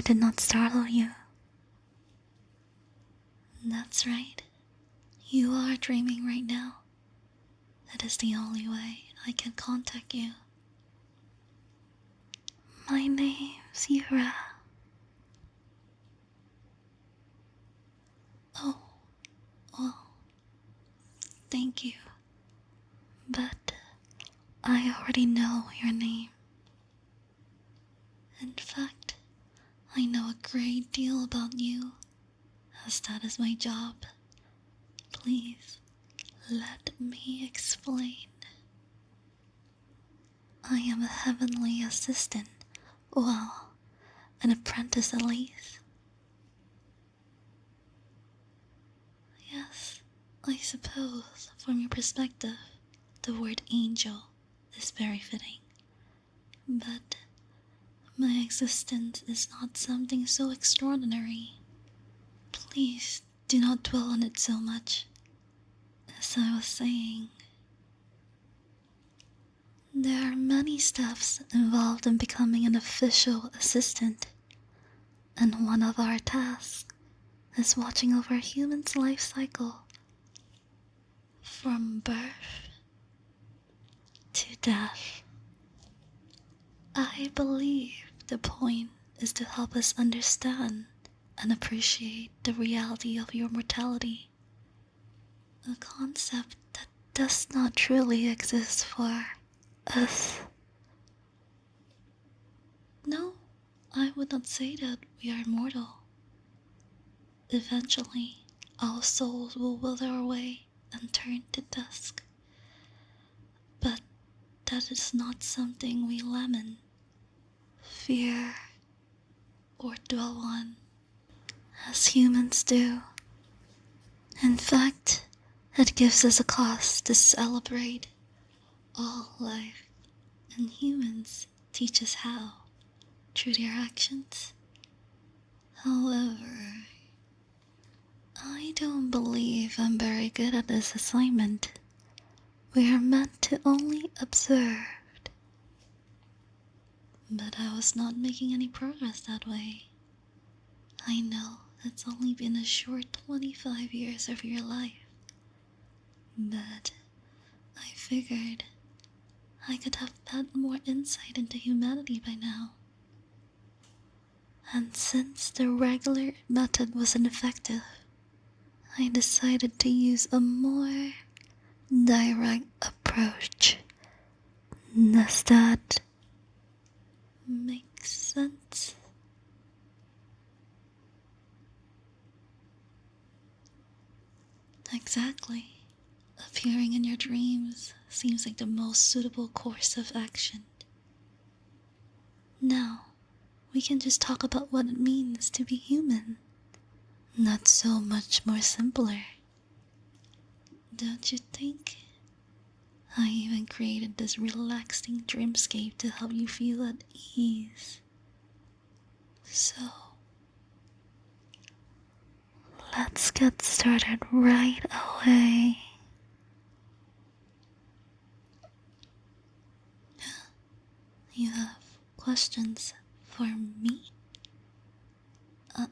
did not startle you. That's right. You are dreaming right now. That is the only way I can contact you. My name's Yura. Oh, well, thank you. But I already know your name. In fact, I know a great deal about you, as that is my job. Please, let me explain. I am a heavenly assistant. Well, an apprentice at least. Yes, I suppose, from your perspective, the word angel is very fitting. But my existence is not something so extraordinary. Please do not dwell on it so much. As I was saying, there are many steps involved in becoming an official assistant, and one of our tasks is watching over a human's life cycle from birth to death. I believe the point is to help us understand and appreciate the reality of your mortality, a concept that does not truly exist for us. No, I would not say that we are immortal. Eventually, our souls will wither away and turn to dust. But that is not something we lament, fear, or dwell on, as humans do. In fact, it gives us a cause to celebrate all life, and humans teach us how, through their actions. However, I don't believe I'm very good at this assignment. We are meant to only observe. But I was not making any progress that way. I know it's only been a short 25 years of your life, but I figured I could have had more insight into humanity by now. And since the regular method was ineffective, I decided to use a more direct approach. Does that make sense? Exactly. Appearing in your dreams seems like the most suitable course of action. Now, we can just talk about what it means to be human. Not so much more simpler. Don't you think? I even created this relaxing dreamscape to help you feel at ease. So, let's get started right away. You have questions for me? I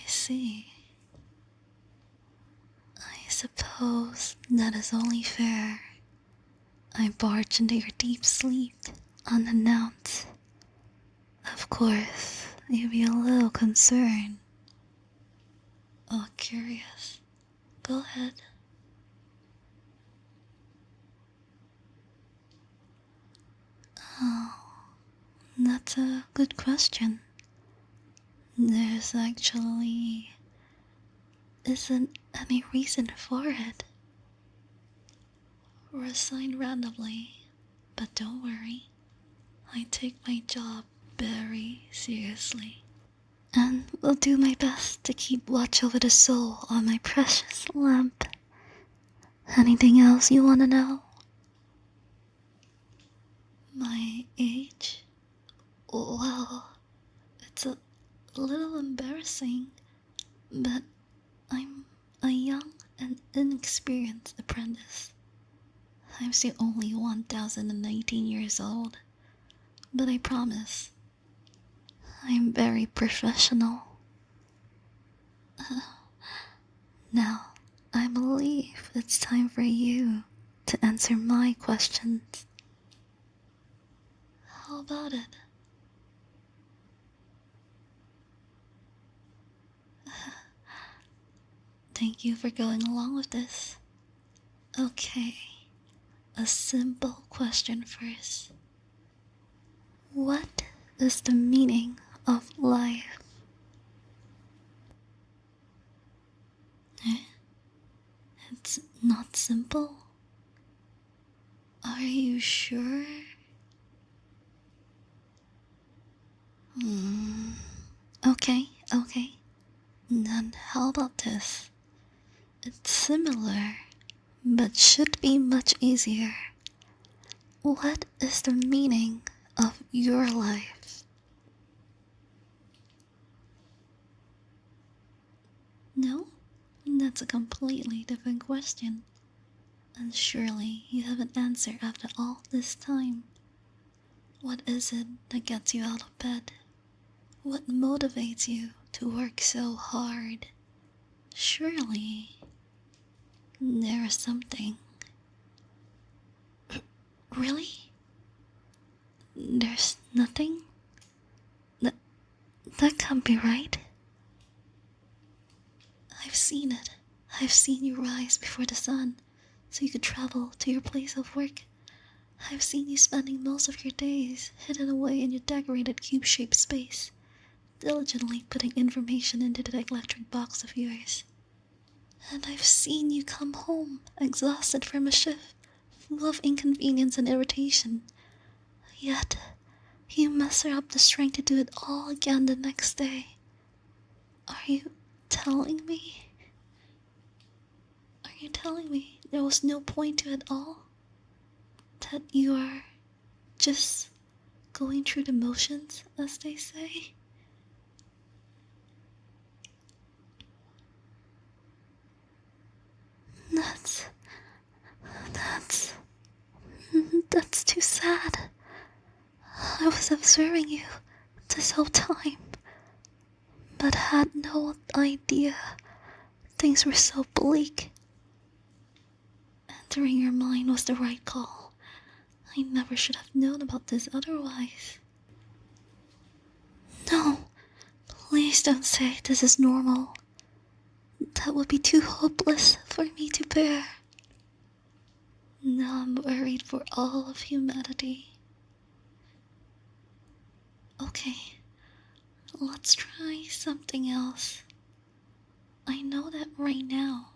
see. I suppose that is only fair. I barge into your deep sleep unannounced. Of course, you'd be a little concerned. Or curious. Go ahead. Oh, that's a good question. There's actually isn't any reason for it. We're assigned randomly, but don't worry. I take my job very seriously, and will do my best to keep watch over the soul on my precious lamp. Anything else you want to know? My age? Well, it's a little embarrassing, but I'm a young and inexperienced apprentice. I'm still only 1,019 years old, but I promise, I'm very professional. Now, I believe it's time for you to answer my questions. How about it? Thank you for going along with this. Okay, a simple question first. What is the meaning of life? Eh? It's not simple? Are you sure? Okay. Then how about this? It's similar, but should be much easier. What is the meaning of your life? No? That's a completely different question. And surely you have an answer after all this time. What is it that gets you out of bed? What motivates you to work so hard? Surely there is something. Really? There's nothing? That can't be right. I've seen it. I've seen you rise before the sun so you could travel to your place of work. I've seen you spending most of your days hidden away in your decorated cube-shaped space, diligently putting information into that electric box of yours. And I've seen you come home, exhausted from a shift, full of inconvenience and irritation. Yet, you muster up the strength to do it all again the next day. Are you telling me? Are you telling me there was no point to it all? That you are just going through the motions, as they say? That's too sad. I was observing you this whole time, but had no idea things were so bleak. Entering your mind was the right call. I never should have known about this otherwise. No, please don't say this is normal. That would be too hopeless for me to bear. Now I'm worried for all of humanity. Okay, let's try something else. I know that right now,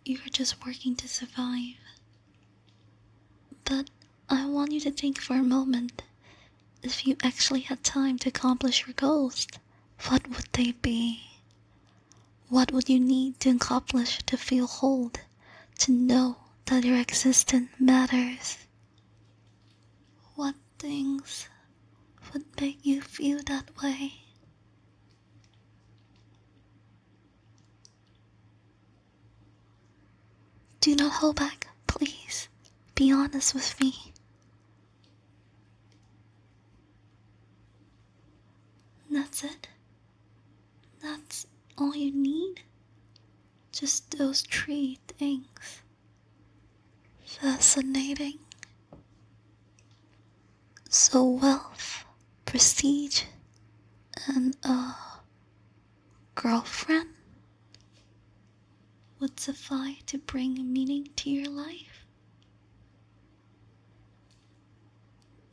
you're just working to survive. But I want you to think for a moment. If you actually had time to accomplish your goals, what would they be? What would you need to accomplish to feel whole, to know that your existence matters? What things would make you feel that way? Do not hold back, please. Be honest with me. That's it? That's all you need? Just those 3 things. Fascinating. So wealth, prestige, and a girlfriend would suffice to bring meaning to your life?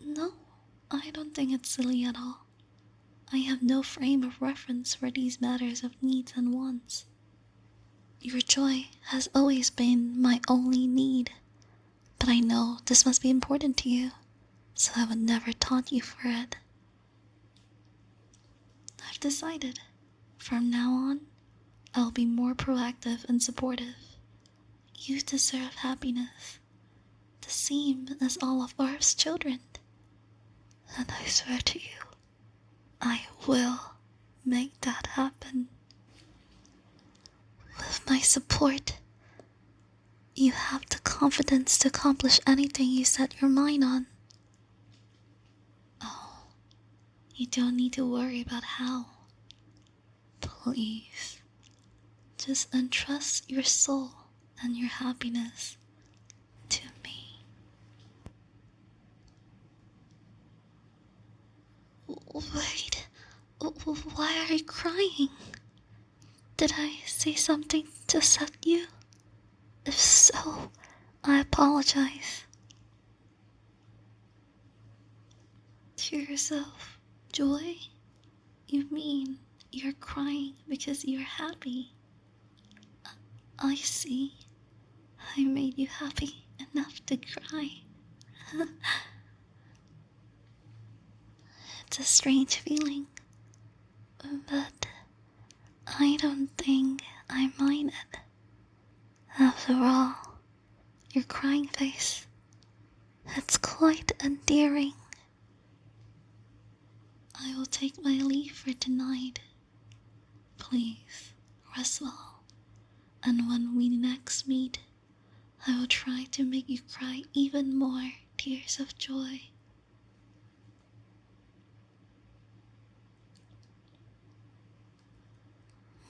No, I don't think it's silly at all. I have no frame of reference for these matters of needs and wants. Your joy has always been my only need, but I know this must be important to you, so I would never taunt you for it. I've decided, from now on, I'll be more proactive and supportive. You deserve happiness, the same as all of Earth's children. And I swear to you, I will make that happen. With my support, you have the confidence to accomplish anything you set your mind on. Oh, You don't need to worry about how. Please, just entrust your soul and your happiness to me. Wait, why are you crying? Did I say something to upset you? If so, I apologize. Tears of joy? You mean you're crying because you're happy? I see. I made you happy enough to cry. It's a strange feeling, but I don't think I mind it. After all, your crying face, it's quite endearing. I will take my leave for tonight. Please, rest well. And when we next meet, I will try to make you cry even more tears of joy.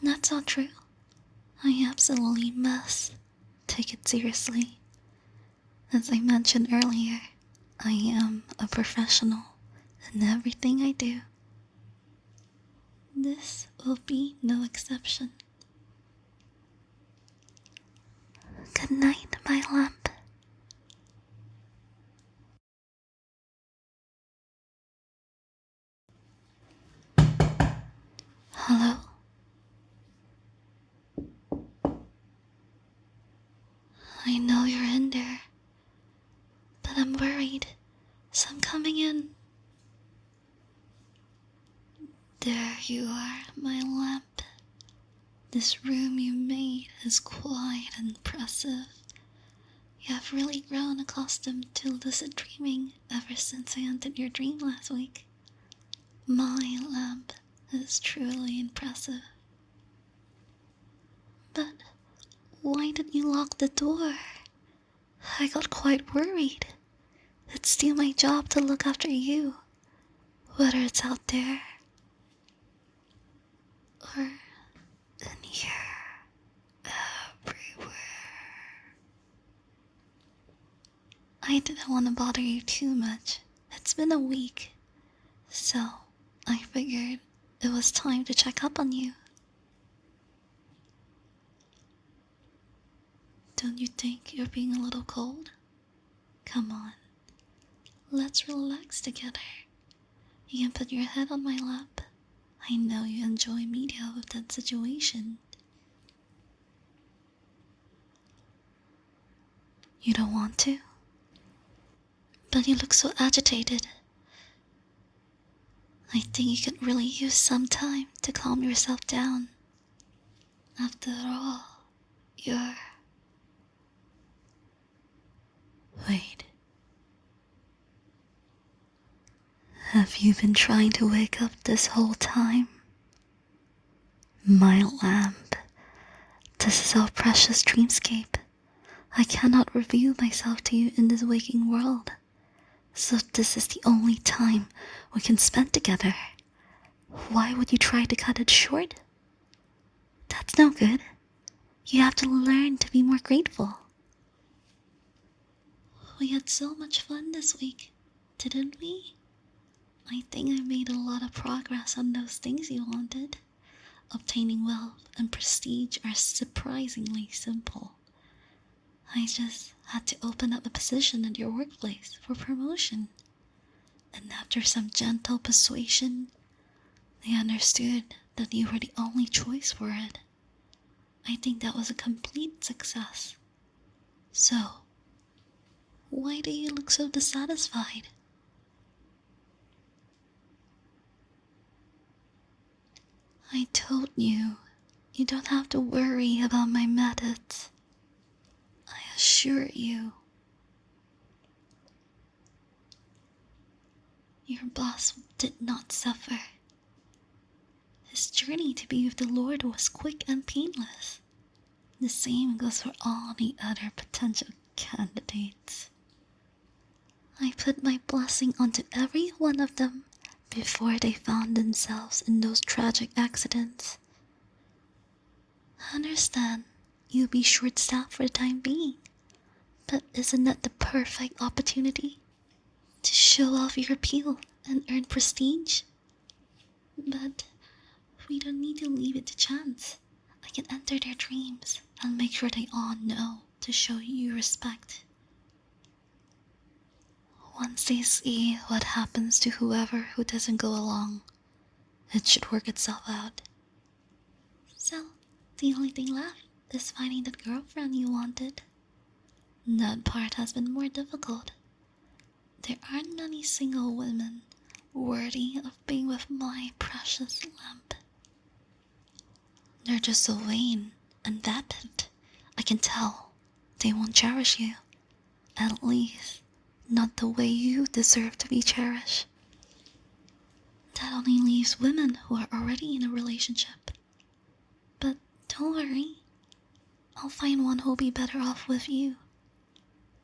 That's not true. I absolutely must take it seriously. As I mentioned earlier, I am a professional in everything I do. This will be no exception. Good night, my lamp. Hello? I know you're in there, but I'm worried, so I'm coming in. There you are, my lamp. This room you made is quite impressive. You have really grown accustomed to lucid dreaming ever since I entered your dream last week. My lamp is truly impressive. But why did you lock the door? I got quite worried. It's still my job to look after you, whether it's out there or in here, everywhere. I didn't want to bother you too much. It's been a week, so I figured it was time to check up on you. Don't you think you're being a little cold? Come on, let's relax together. You can put your head on my lap. I know you enjoy media with that situation. You don't want to? But you look so agitated. I think you could really use some time to calm yourself down. After all, you're... Wait. Have you been trying to wake up this whole time? My lamp. This is our precious dreamscape. I cannot reveal myself to you in this waking world. So this is the only time we can spend together. Why would you try to cut it short? That's no good. You have to learn to be more grateful. We had so much fun this week, didn't we? I think I made a lot of progress on those things you wanted. Obtaining wealth and prestige are surprisingly simple. I just had to open up a position at your workplace for promotion. And after some gentle persuasion, they understood that you were the only choice for it. I think that was a complete success. So, why do you look so dissatisfied? I told you, you don't have to worry about my methods. I assure you. Your boss did not suffer. His journey to be with the Lord was quick and painless. The same goes for all the other potential candidates. I put my blessing onto every one of them before they found themselves in those tragic accidents. I understand you'll be short-staffed for the time being, but isn't that the perfect opportunity to show off your appeal and earn prestige? But we don't need to leave it to chance. I can enter their dreams and make sure they all know to show you respect. Once they see what happens to whoever who doesn't go along, it should work itself out. So, the only thing left is finding that girlfriend you wanted. That part has been more difficult. There aren't many single women worthy of being with my precious lamp. They're just so vain and vapid. I can tell they won't cherish you. At least, not the way you deserve to be cherished. That only leaves women who are already in a relationship. But don't worry. I'll find one who'll be better off with you.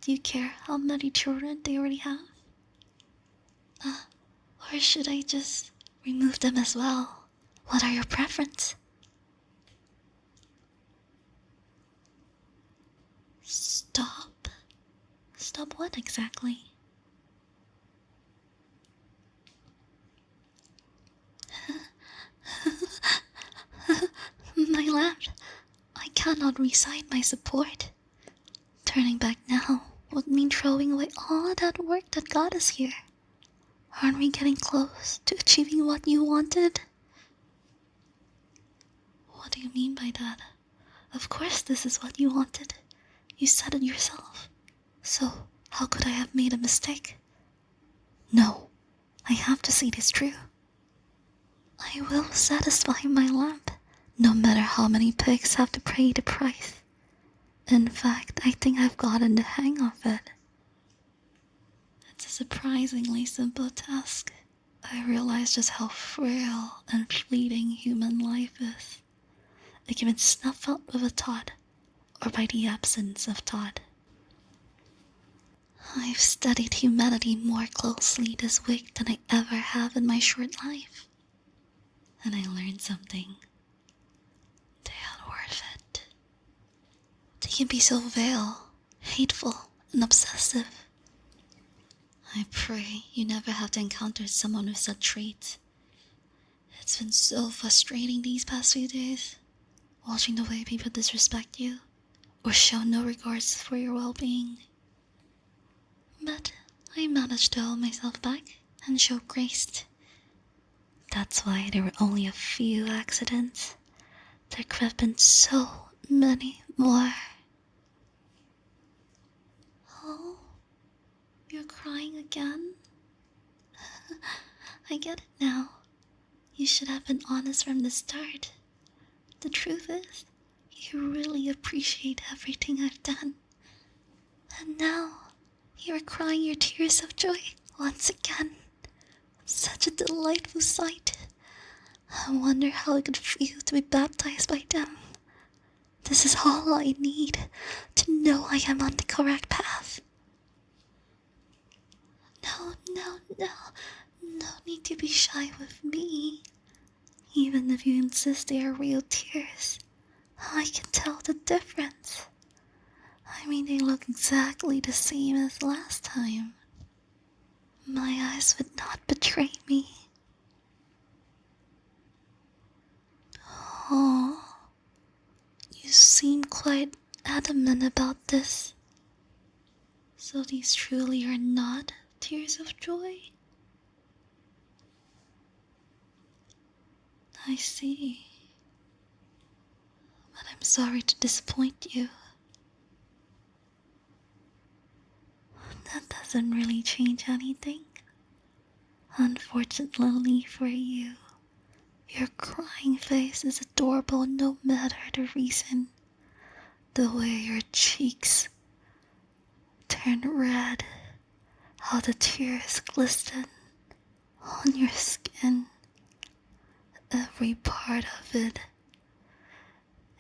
Do you care how many children they already have? Or should I just remove them as well? What are your preferences? Stop? Stop what exactly? My lamp, I cannot resign my support. Turning back now would mean throwing away all that work that got us here. Aren't we getting close to achieving what you wanted? What do you mean by that? Of course this is what you wanted. You said it yourself. So, how could I have made a mistake? No, I have to see this through. I will satisfy my lamp, no matter how many pigs have to pay the price. In fact, I think I've gotten the hang of it. It's a surprisingly simple task. I realize just how frail and fleeting human life is. It can be snuffed out with a thought, or by the absence of thought. I've studied humanity more closely this week than I ever have in my short life. And I learned something. They aren't worth it. They can be so vile, hateful, and obsessive. I pray you never have to encounter someone with such traits. It's been so frustrating these past few days, watching the way people disrespect you, or show no regards for your well-being. But I managed to hold myself back and show grace. That's why there were only a few accidents. There could have been so many more. Oh, you're crying again? I get it now. You should have been honest from the start. The truth is, you really appreciate everything I've done. And now, you're crying your tears of joy once again. Such a delightful sight. I wonder how it could feel to be baptized by them. This is all I need to know I am on the correct path. No need to be shy with me. Even if you insist they are real tears, I can tell the difference. I mean, they look exactly the same as last time. My eyes would not betray me. Oh, you seem quite adamant about this. So these truly are not tears of joy? I see. But I'm sorry to disappoint you. That doesn't really change anything. Unfortunately for you, your crying face is adorable no matter the reason. The way your cheeks turn red, how the tears glisten on your skin. Every part of it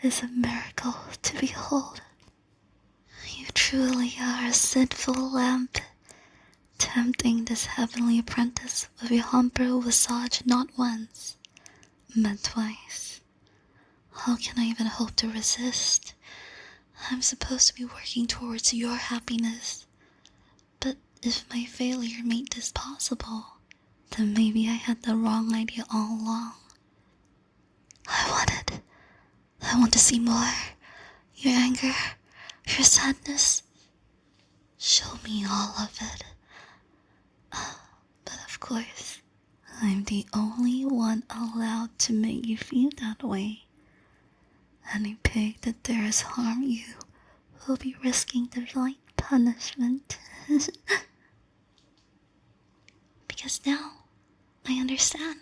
is a miracle to behold. You truly are a sinful lamp to tempting this heavenly apprentice with your humble visage not once, but twice. How can I even hope to resist? I'm supposed to be working towards your happiness. But if my failure made this possible, then maybe I had the wrong idea all along. I want to see more. Your anger, your sadness. Show me all of it. But of course, I'm the only one allowed to make you feel that way. Any pig that dares harm you will be risking divine punishment. Because now, I understand.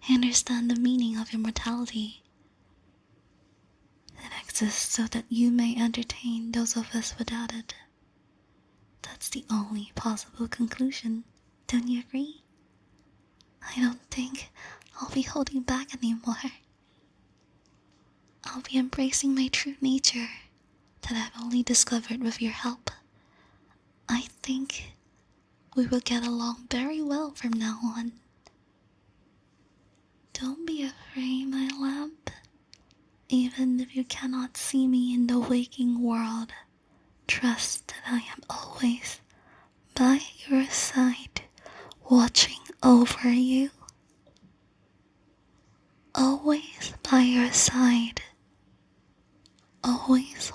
I understand the meaning of immortality. It exists so that you may entertain those of us without it. That's the only possible conclusion. Don't you agree? I don't think I'll be holding back anymore. I'll be embracing my true nature that I've only discovered with your help. I think we will get along very well from now on. Don't be afraid, my lamp. Even if you cannot see me in the waking world, trust that I am always by your side, watching over you. Always by your side, always